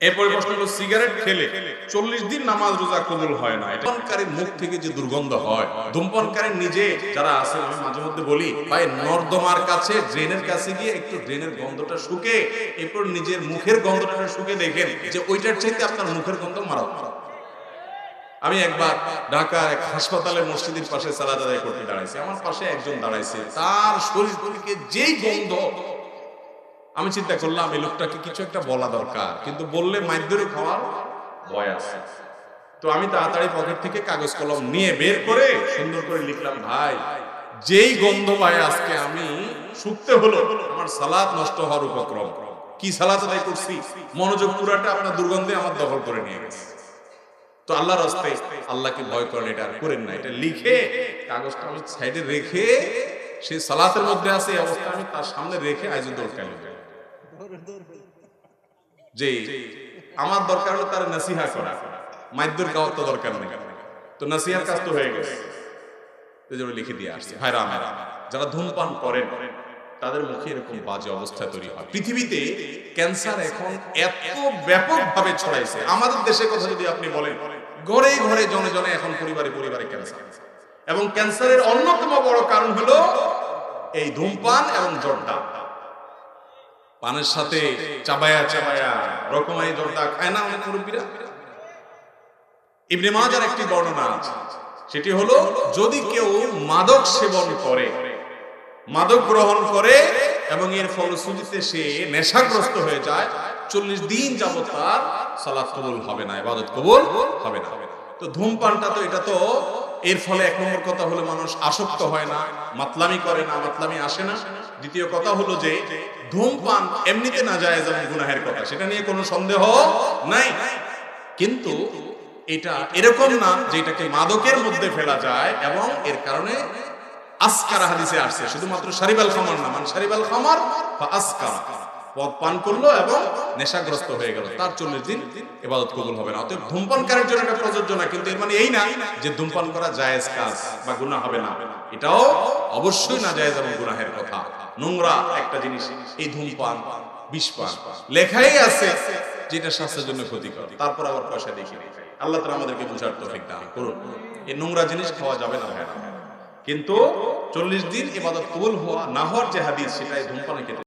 এরপরে প্রশ্ন হলো, সিগারেট খেলে 40 দিন নামাজ রোজা কবুল হয় না। এটা ধূমপানকারীর মুখ থেকে যে দুর্গন্ধ হয়, ধূমপানকারী নিজে যারা আছে, আমি মাঝে মধ্যে বলি ভাই, নর্দমার কাছে, ড্রেনের কাছে গিয়ে একটু ড্রেনের গন্ধটা শুকে, এরপর নিজের মুখের গন্ধটা শুকে দেখেন যে ওইটার চাইতে আপনার মুখের গন্ধ মারাত্মক। আমি একবার ঢাকা এক হাসপাতালে মসজিদের পাশে সালাত আদায় করতে দাঁড়াইছি, আমার পাশে একজন দাঁড়াইছে, তার শরীর থেকে যেই গন্ধ, আমি চিন্তা করলাম এই লোকটাকে কিছু একটা বলা দরকার, কিন্তু বললে মাইর খাওয়ার ভয় আছে। তো আমি তাড়াতাড়ি পকেট থেকে কাগজ কলম নিয়ে বের করে সুন্দর করে লিখলাম, ভাই যেই গন্ধ পায় আজকে আমি শুকতে হলো, আমার সালাত নষ্ট হওয়ার উপক্রম। কি সালাত আদায় করছি, মনোযোগ পুরাটা আপনার দুর্গন্ধে আমার দখল করে নিয়ে গেছে। তো আল্লাহর রাস্তায় আল্লাহকে ভয় করেন, এটা আর করেন না। এটা লিখে কাগজটা আমি সাইডে রেখে, সে সালাতের মধ্যে আছে এই অবস্থা, আমি তার সামনে রেখে আইজুল দৌড় খেলে যে আমার দরকার হলো তার নসিহা করা, মাইদুর খাওয়ার তো দরকার নেই। তো নসিহার কাজ তো হয়ে গেছে, লিখে দিয়ে আসছে। ভাইরা আমার, যারা ধূমপান করেন তাদের মুখে এরকম বাজে অবস্থা তৈরি হয়। পৃথিবীতে ক্যান্সার এখন এত ব্যাপকভাবে ছড়াইছে, আমাদের দেশের কথা যদি আপনি বলেন, ঘরে ঘরে জনে জনে এখন পরিবারে পরিবারে ক্যান্সার। এবং ক্যান্সারের অন্যতম বড় কারণ হলো এই ধূমপান এবং জর্দা। পানের সাথে চাবায়া চাবায়া রকমারি জর্দা খায় না অনেক মুরব্বীরা। ইবনে মাজার একটি বর্ণনা আছে, সেটি হলো, যদি কেউ মাদক সেবন করে, মাদক গ্রহণ করে এবং এর ফলশ্রুতিতে সে নেশাগ্রস্ত হয়ে যায়, 40 দিন যাবত তার সালাত কবুল হবে না, ইবাদত কবুল হবে না। তো ধূমপানটা তো, এটা তো এর ফলে এক নম্বর কথা হলো মানুষ আসক্ত হয় না, মাতলামি করে না, মাতলামি আসে না। দ্বিতীয় কথা হলো যে ধূমপান এমনিতে নাজায়েজ এবং গুনাহের কথা, সেটা নিয়ে কোনো সন্দেহ নাই। কিন্তু এটা এরকম না যে এটাকে মাদকের মধ্যে ফেলা যায়, এবং এর কারণে আসকারা হাদিসে আসছে, শুধুমাত্র শারিবাল খামার না, মানে শারিবাল খামার বা আসকারা, পদ পান করলো এবং নেশাগ্রস্ত হয়ে গেল, তার 40 দিন ইবাদত কবুল হবে না। অতএব ধূমপানকারীর জন্য এটা প্রযোজ্য না, কিন্তু এর মানে এই না যে ধূমপান করা জায়েজ কাজ বা গুনাহ হবে না। এটাও অবশ্যই না জায়েজ এবং গুনাহের কথা, নোংরা একটা জিনিস এই ধূমপান, বিষপান। লেখাই আছে যেটা স্বাস্থ্যের জন্য ক্ষতিকর, তারপর আবার পয়সা দেখি। আল্লাহ তাআলা আমাদেরকে বুঝার তৌফিক দান করুন। এই নোংরা জিনিস খাওয়া যাবে না ভাইরা। কিন্তু 40 দিন ইবাদত কবুল হওয়া না হওয়ার যে হাদিস, সেটাই ধূমপানের ক্ষেত্রে